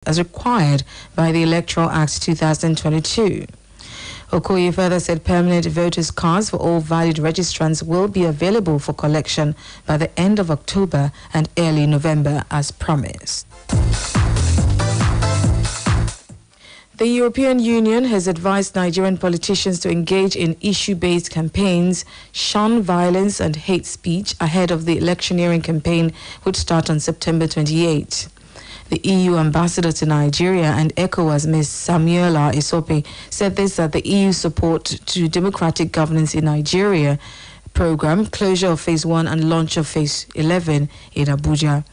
as required by the Electoral Act 2022. Okoye further said permanent voters' cards for all valid registrants will be available for collection by the end of October and early November as promised. The European Union has advised Nigerian politicians to engage in issue-based campaigns, shun violence and hate speech ahead of the electioneering campaign, which starts on September 28. The EU ambassador to Nigeria and ECOWAS, Ms. Samuela Isope, said this at the EU support to democratic governance in Nigeria program, closure of Phase 1 and launch of Phase 11 in Abuja.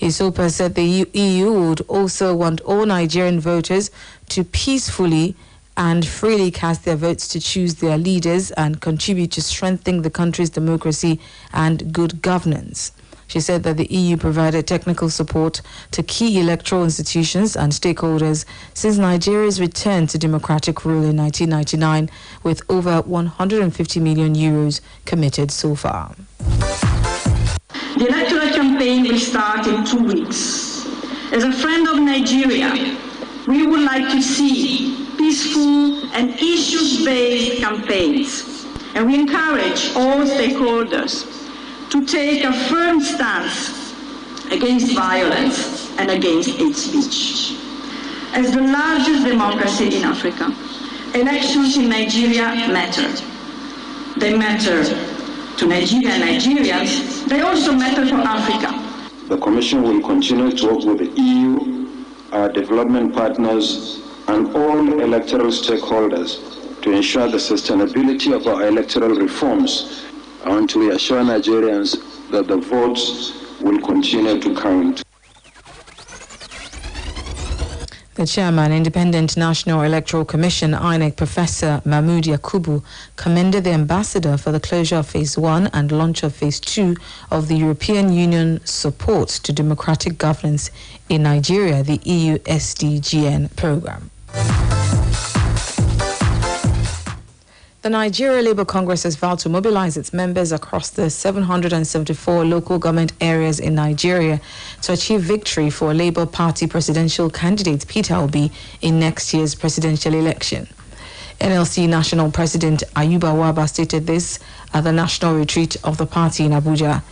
Isope said the EU would also want all Nigerian voters to peacefully and freely cast their votes to choose their leaders and contribute to strengthening the country's democracy and good governance. She said that the EU provided technical support to key electoral institutions and stakeholders since Nigeria's return to democratic rule in 1999, with over 150 million euros committed so far. The electoral campaign will start in 2 weeks. As a friend of Nigeria, we would like to see peaceful and issues-based campaigns, and we encourage all stakeholders to take a firm stance against violence and against hate speech. As the largest democracy in Africa, elections in Nigeria matter. They matter to Nigeria and Nigerians. They also matter for Africa. The Commission will continue to work with the EU, our development partners, and all electoral stakeholders to ensure the sustainability of our electoral reforms. I want to reassure Nigerians that the votes will continue to count. The chairman, Independent National Electoral Commission, INEC, Professor Mahmood Yakubu, commended the ambassador for the closure of Phase 1 and launch of Phase 2 of the European Union support to democratic governance in Nigeria, the EU SDGN program. The Nigeria Labour Congress has vowed to mobilize its members across the 774 local government areas in Nigeria to achieve victory for Labour Party presidential candidate Peter Obi in next year's presidential election. NLC National President Ayuba Waba stated this at the national retreat of the party in Abuja.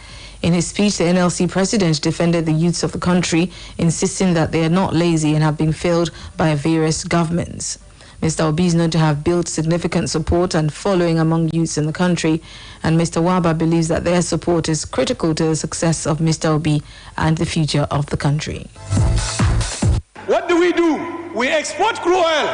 In his speech, the NLC president defended the youths of the country, insisting that they are not lazy and have been failed by various governments. Mr. Obi is known to have built significant support and following among youths in the country, and Mr. Waba believes that their support is critical to the success of Mr. Obi and the future of the country. What do? We export crude oil,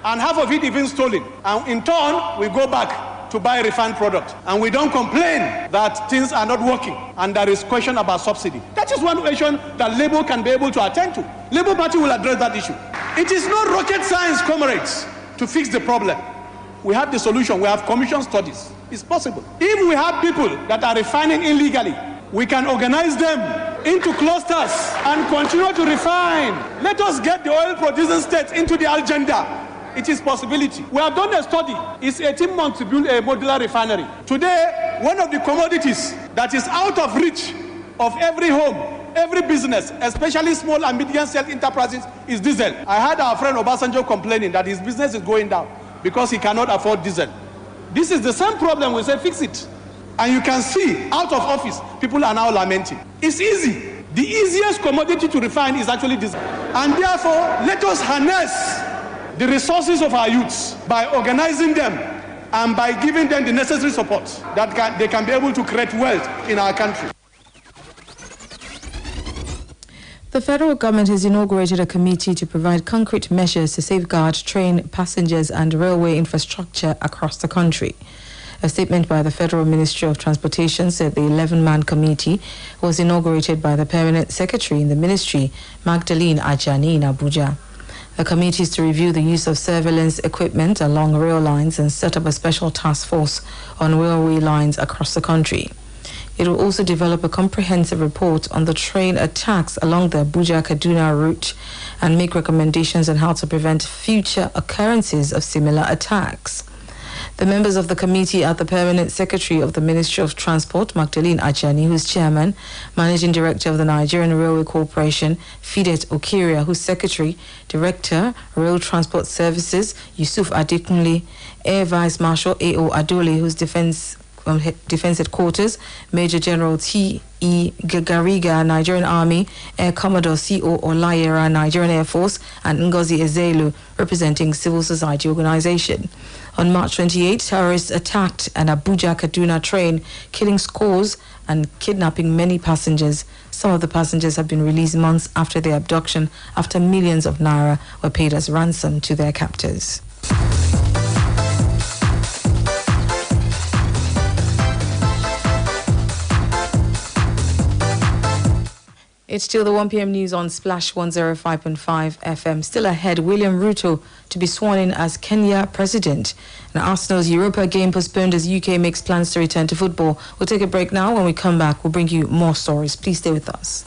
and half of it even stolen. And in turn, we go back to buy refined product. And we don't complain that things are not working, and there is question about subsidy. That is one question that Labour can be able to attend to. Labour Party will address that issue. It is not rocket science, comrades, to fix the problem. We have the solution. We have commission studies. It's possible. If we have people that are refining illegally, we can organize them into clusters and continue to refine. Let us get the oil-producing states into the agenda. It is possibility. We have done a study. It's 18 months to build a modular refinery. Today, one of the commodities that is out of reach of every home, every business, especially small and medium-sized enterprises, is diesel. I heard our friend Obasanjo complaining that his business is going down because he cannot afford diesel. This is the same problem. We say fix it. And you can see, out of office, people are now lamenting. It's easy. The easiest commodity to refine is actually diesel. And therefore, let us harness the resources of our youths by organizing them and by giving them the necessary support that they can be able to create wealth in our country. The federal government has inaugurated a committee to provide concrete measures to safeguard train passengers and railway infrastructure across the country. A statement by the Federal Ministry of Transportation said the 11-man committee was inaugurated by the Permanent Secretary in the Ministry, Magdalene Ajani, in Abuja. The committee is to review the use of surveillance equipment along rail lines and set up a special task force on railway lines across the country. It will also develop a comprehensive report on the train attacks along the Abuja-Kaduna route and make recommendations on how to prevent future occurrences of similar attacks. The members of the committee are the Permanent Secretary of the Ministry of Transport, Magdalene Ajani, who's Chairman, Managing Director of the Nigerian Railway Corporation, Fidet Okiria, who's Secretary, Director, Rail Transport Services, Yusuf Adekunle, Air Vice Marshal A.O. Adole, who's Defense Headquarters, Major General T.E. Gagariga, Nigerian Army, Air Commodore C.O. Olayera, Nigerian Air Force, and Ngozi Ezelu, representing civil society organization. On March 28, terrorists attacked an Abuja-Kaduna train, killing scores and kidnapping many passengers. Some of the passengers have been released months after their abduction, after millions of naira were paid as ransom to their captors. It's still the 1 p.m. news on Splash 105.5 FM. Still ahead, William Ruto to be sworn in as Kenya president. And Arsenal's Europa game postponed as UK makes plans to return to football. We'll take a break now. When we come back, we'll bring you more stories. Please stay with us.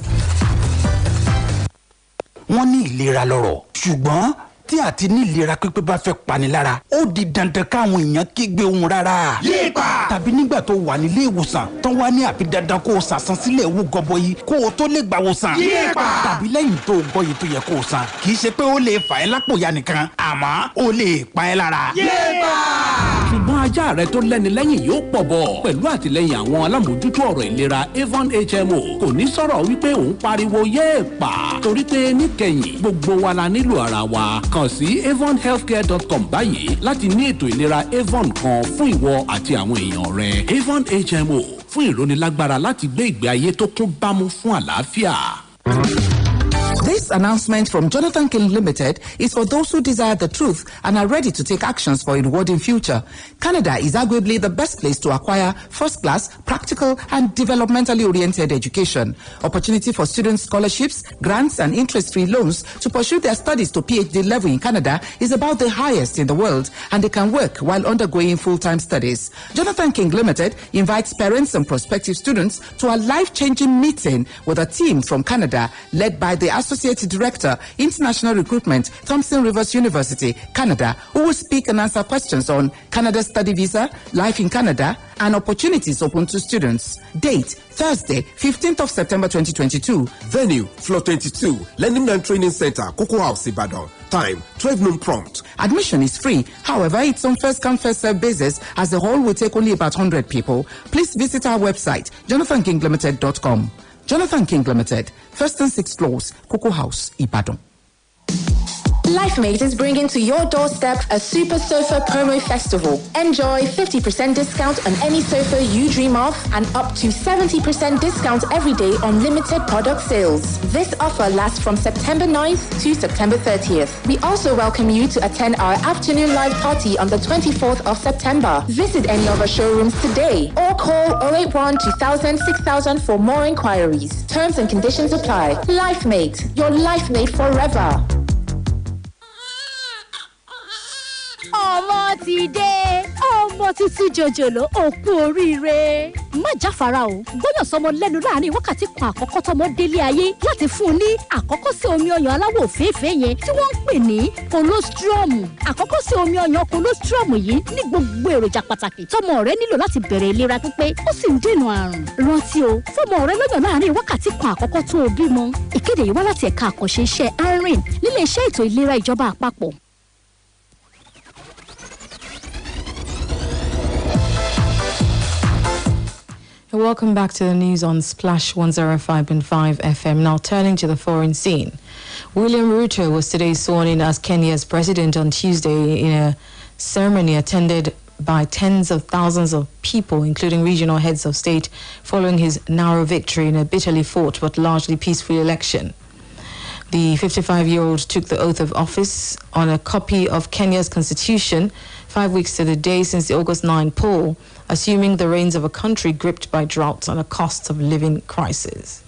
Wọ́n ní ìlera lọ́rọ̀, ṣùgbọ́n tí àti ní ìlera pípé bá fẹ́ panilára, ó di dandan káwọn èèyàn kígbe ohun rárá. Yéèpà! Tàbí nígbà tó wà nílé ìwòsàn, tán wá ní àbí dandan kó o ṣàsan sílẹ̀ owó gọbọi kó o tó lè gbà wòsàn. Yéèpà! Tàbí lẹ́yìn tó gbọ́ yìí tó yẹ kó o san, kì í ṣe pé ó lè fà ẹ́ lápò ya nìkan, àmọ́ ó lè pa ẹ́ lára. Yéèpà! Ṣùgbọ́n ajá rẹ tó lẹ́ni lẹ́yìn yóò pọ̀ bọ̀ pẹ̀lú àtìlẹ́yìn àwọn alámòójútó ọ̀rọ̀ ìlera Avon HMO kò ní sọ̀rọ̀ wípé òun pariwo yéèpà torí pé níkẹyìn gbogbo wa la nílò ara wa. Kàn sí avonhealthcare.com báyìí láti ní ètò ìlera Avon kan fún ìwọ àti àwọn èèyàn rẹ. Avon HMO fún ìrónilágbára láti gbé ìgbé ayé tó kún bámú fún àlàáfíà. This announcement from Jonathan King Limited is for those who desire the truth and are ready to take actions for a rewarding future. Canada is arguably the best place to acquire first-class, practical and developmentally oriented education. Opportunity for student scholarships, grants and interest-free loans to pursue their studies to PhD level in Canada is about the highest in the world, and they can work while undergoing full-time studies. Jonathan King Limited invites parents and prospective students to a life-changing meeting with a team from Canada led by the Associate Director, International Recruitment, Thompson Rivers University, Canada, who will speak and answer questions on Canada study visa, life in Canada, and opportunities open to students. Date, Thursday, 15th of September 2022. Venue, Floor 22, Learning and Training Center, Cocoa House, Ibadan. Time, 12 noon prompt. Admission is free. However, it's on first-come, first-served basis, as the hall will take only about 100 people. Please visit our website, jonathankinglimited.com. Jonathan King Limited, first and sixth floors, Cocoa House, Ibadan. LifeMate is bringing to your doorstep a Super Sofa Promo Festival. Enjoy 50% discount on any sofa you dream of and up to 70% discount every day on limited product sales. This offer lasts from September 9th to September 30th. We also welcome you to attend our afternoon live party on the 24th of September. Visit any of our showrooms today or call 081 2000 6000 for more inquiries. Terms and conditions apply. LifeMate, your LifeMate forever. Ọmọ ti dé, ọmọ tuntun jòjòló òkú oríire. Má jáfara o, gbọ́dọ̀ sọmọ lẹ́nu láàrin wákàtí kan àkọ́kọ́ tọmọ délé ayé láti fún un ní àkọ́kọ́ sí omi ọyàn aláwọ̀ òféèfé yẹn tí wọ́n ń pè ní colostrum. Àkọ́kọ́ sí omi ọyàn colostrum yìí ní gbogbo èròjà pàtàkì tọmọ rẹ nílò láti bẹ̀rẹ̀ ìlera pípé ó sì ń dènà àrùn. Rántí o, fọmọ rẹ lọ́yàn láàrin wákàtí kan àkọ́kọ́ tó o bímọ. Ìkéde yìí wá láti ẹ̀ka àkànṣe iṣẹ́ ARIN nílé iṣẹ́ ètò ìlera ìjọba àpapọ̀. Welcome back to the news on Splash 105.5 FM. Now turning to the foreign scene. William Ruto was today sworn in as Kenya's president on Tuesday in a ceremony attended by tens of thousands of people, including regional heads of state, following his narrow victory in a bitterly fought but largely peaceful election. The 55-year-old took the oath of office on a copy of Kenya's constitution 5 weeks to the day since the August 9 poll, assuming the reins of a country gripped by droughts and a cost of living crisis.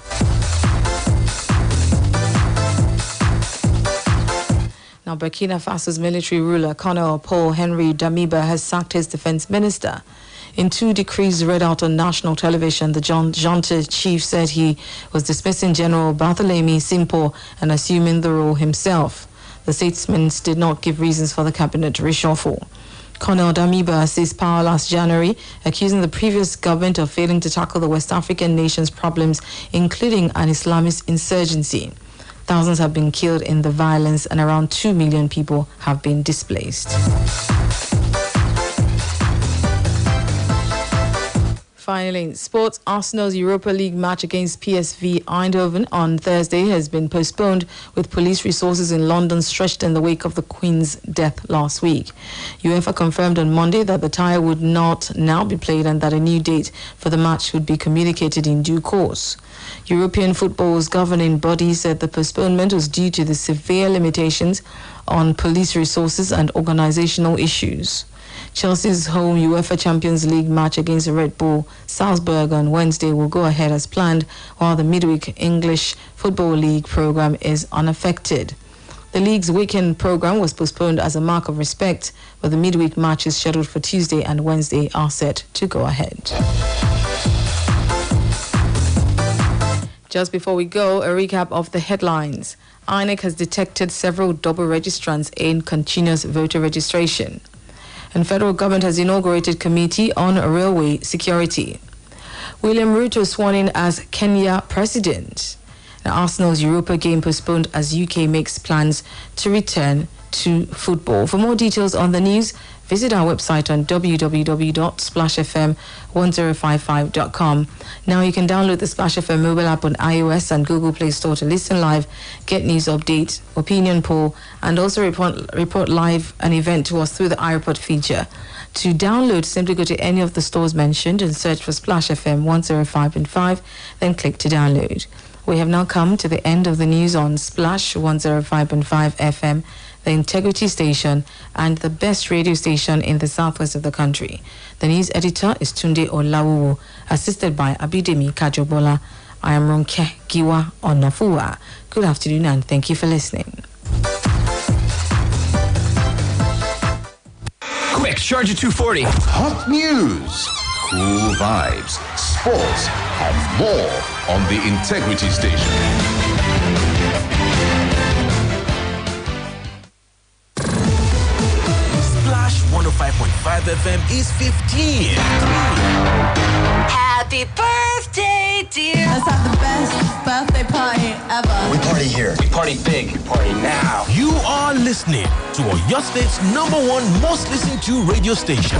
Now, Burkina Faso's military ruler, Colonel Paul Henry Damiba, has sacked his defense minister. In two decrees read out on national television, the junta chief said he was dismissing General Barthélemy Simpo and assuming the role himself. The statesman did not give reasons for the cabinet reshuffle. Colonel Damiba seized power last January, accusing the previous government of failing to tackle the West African nation's problems, including an Islamist insurgency. Thousands have been killed in the violence and around 2 million people have been displaced. Finally, in sports, Arsenal's Europa League match against PSV Eindhoven on Thursday has been postponed with police resources in London stretched in the wake of the Queen's death last week. UEFA confirmed on Monday that the tie would not now be played and that a new date for the match would be communicated in due course. European football's governing body said the postponement was due to the severe limitations on police resources and organizational issues. Chelsea's home UEFA Champions League match against Red Bull Salzburg on Wednesday will go ahead as planned, while the midweek English Football League program is unaffected. The league's weekend program was postponed as a mark of respect, but the midweek matches scheduled for Tuesday and Wednesday are set to go ahead. Just before we go, a recap of the headlines. INEC has detected several double registrants in continuous voter registration. And federal government has inaugurated committee on railway security. William Ruto sworn in as Kenya president. Now, Arsenal's Europa game postponed as UK makes plans to return to football. For more details on the news, visit our website on www.splashfm1055.com. Now you can download the Splash FM mobile app on iOS and Google Play Store to listen live, get news update, opinion poll, and also report live an event to us through the iReport feature. To download, simply go to any of the stores mentioned and search for Splash FM 105.5, then click to download. We have now come to the end of the news on Splash 105.5 FM, the Integrity Station, and the best radio station in the southwest of the country. The news editor is Tunde Olawu, assisted by Abidemi Kajobola. I am Ronke Giwa Onafuwa. Good afternoon and thank you for listening. Quick, Charger 240. Hot news, cool vibes, sports, and more on the Integrity Station. Splash 105.5 FM is 15. Happy birthday, dear. Let's have the best birthday party ever. We party here. We party big. We party now. You are listening to Oyo State's #1 most listened to radio station.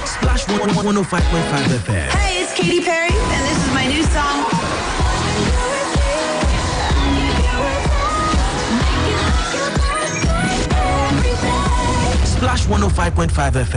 Splash 105.5 FM. Hey, it's Katy Perry, and this is my new song. Splash 105.5 FM.